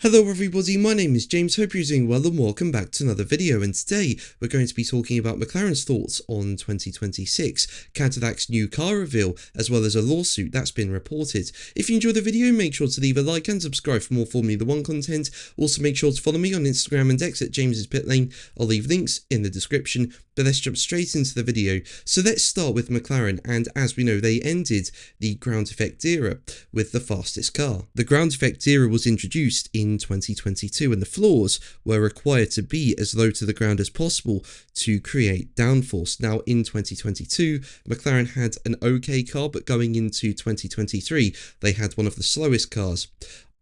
Hello everybody, my name is James, hope you're doing well and welcome back to another video, and today we're going to be talking about McLaren's thoughts on 2026, Cadillac's new car reveal, as well as a lawsuit that's been reported. If you enjoyed the video, make sure to leave a like and subscribe for more Formula 1 content. Also make sure to follow me on Instagram and X at James's Pit Lane. I'll leave links in the description, but let's jump straight into the video. So let's start with McLaren, and as we know, they ended the ground effect era with the fastest car. The ground effect era was introduced in 2022 and the floors were required to be as low to the ground as possible to create downforce. Now in 2022 McLaren had an okay car, but going into 2023 they had one of the slowest cars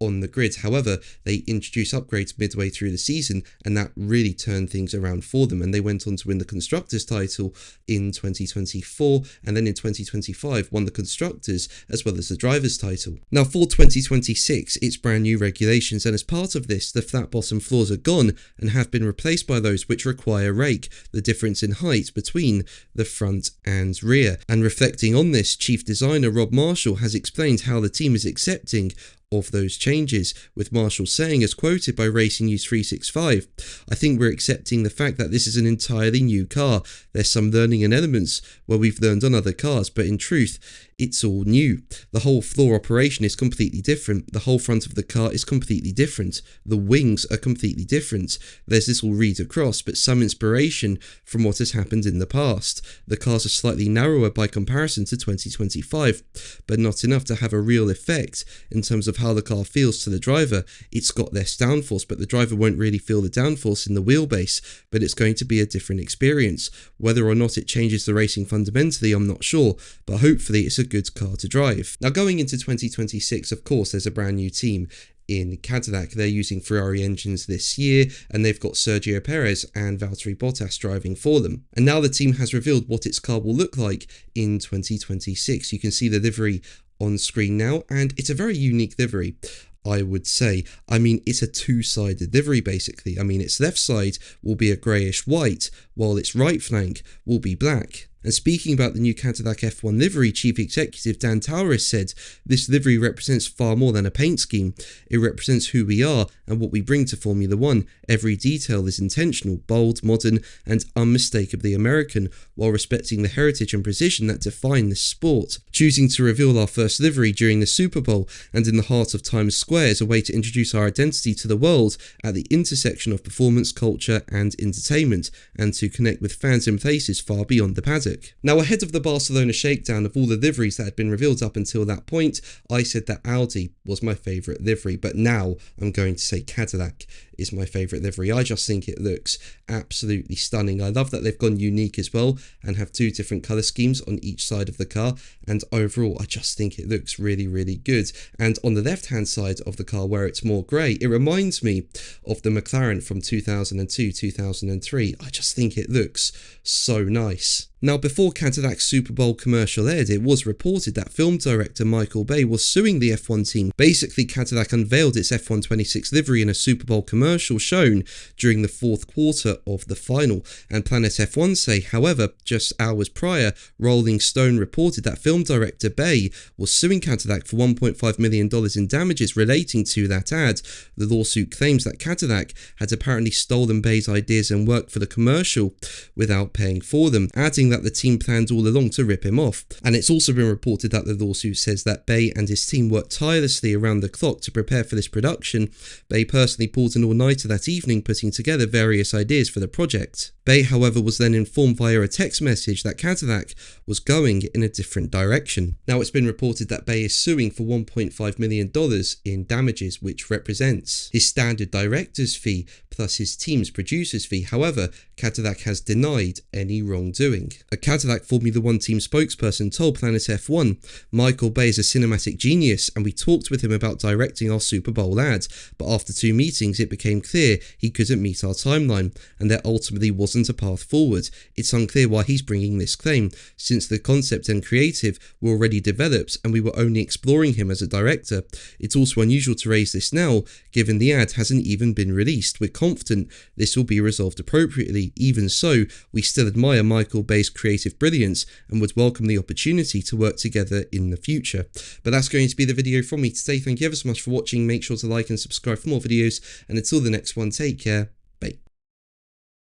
on the grid. However, they introduced upgrades midway through the season and that really turned things around for them, and they went on to win the Constructors title in 2024 and then in 2025 won the Constructors as well as the Drivers title. Now for 2026 it's brand new regulations, and as part of this the flat bottom floors are gone and have been replaced by those which require rake, the difference in height between the front and rear. And reflecting on this, chief designer Rob Marshall has explained how the team is accepting of those changes, with Marshall saying, as quoted by Racing News 365, "I think we're accepting the fact that this is an entirely new car. There's some learning and elements where we've learned on other cars, but in truth, it's all new. The whole floor operation is completely different. The whole front of the car is completely different. The wings are completely different. There's little read across, but some inspiration from what has happened in the past. The cars are slightly narrower by comparison to 2025, but not enough to have a real effect in terms of how the car feels to the driver. It's got less downforce, but the driver won't really feel the downforce in the wheelbase, but it's going to be a different experience. Whether or not it changes the racing fundamentally, I'm not sure, but hopefully it's a good car to drive." Now going into 2026, of course, there's a brand new team in Cadillac. They're using Ferrari engines this year, and they've got Sergio Perez and Valtteri Bottas driving for them. And now the team has revealed what its car will look like in 2026. You can see the livery on screen now, and it's a very unique livery, I would say. I mean, it's a two-sided livery basically. I mean, its left side will be a greyish white, while its right flank will be black. And speaking about the new Cadillac F1 livery, Chief Executive Dan Tauris said, "This livery represents far more than a paint scheme. It represents who we are and what we bring to Formula 1. Every detail is intentional, bold, modern, and unmistakably American, while respecting the heritage and precision that define this sport. Choosing to reveal our first livery during the Super Bowl and in the heart of Times Square is a way to introduce our identity to the world at the intersection of performance, culture, and entertainment, and to connect with fans in places far beyond the paddock." Now, ahead of the Barcelona shakedown of all the liveries that had been revealed up until that point, I said that Audi was my favourite livery, but now I'm going to say Cadillac is my favourite livery. I just think it looks absolutely stunning. I love that they've gone unique as well and have two different colour schemes on each side of the car, and overall I just think it looks really, really good. And on the left hand side of the car, where it's more grey, it reminds me of the McLaren from 2002, 2003. I just think it looks so nice. Now, before Cadillac's Super Bowl commercial aired, it was reported that film director Michael Bay was suing the F1 team. Basically, Cadillac unveiled its F1 26 livery in a Super Bowl commercial shown during the fourth quarter of the final, and Planet F1 say, however, just hours prior, Rolling Stone reported that film director Bay was suing Cadillac for $1.5 million in damages relating to that ad. The lawsuit claims that Cadillac had apparently stolen Bay's ideas and work for the commercial without paying for them, adding that the team planned all along to rip him off. And it's also been reported that the lawsuit says that Bay and his team worked tirelessly around the clock to prepare for this production. Bay personally pulled an all-nighter that evening, putting together various ideas for the project. Bay, however, was then informed via a text message that Cadillac was going in a different direction. Now, it's been reported that Bay is suing for $1.5 million in damages, which represents his standard director's fee plus his team's producer's fee. However, Cadillac has denied any wrongdoing. A Cadillac Formula 1 team spokesperson told Planet F1, "Michael Bay is a cinematic genius and we talked with him about directing our Super Bowl ad, but after 2 meetings it became clear he couldn't meet our timeline and there ultimately wasn't a path forward. It's unclear why he's bringing this claim, since the concept and creative were already developed and we were only exploring him as a director. It's also unusual to raise this now, given the ad hasn't even been released. We're confident this will be resolved appropriately. Even so, we still admire Michael Bay's creative brilliance and would welcome the opportunity to work together in the future. But that's going to be the video from me today. Thank you ever so much for watching. Make sure to like and subscribe for more videos, and until the next one, take care.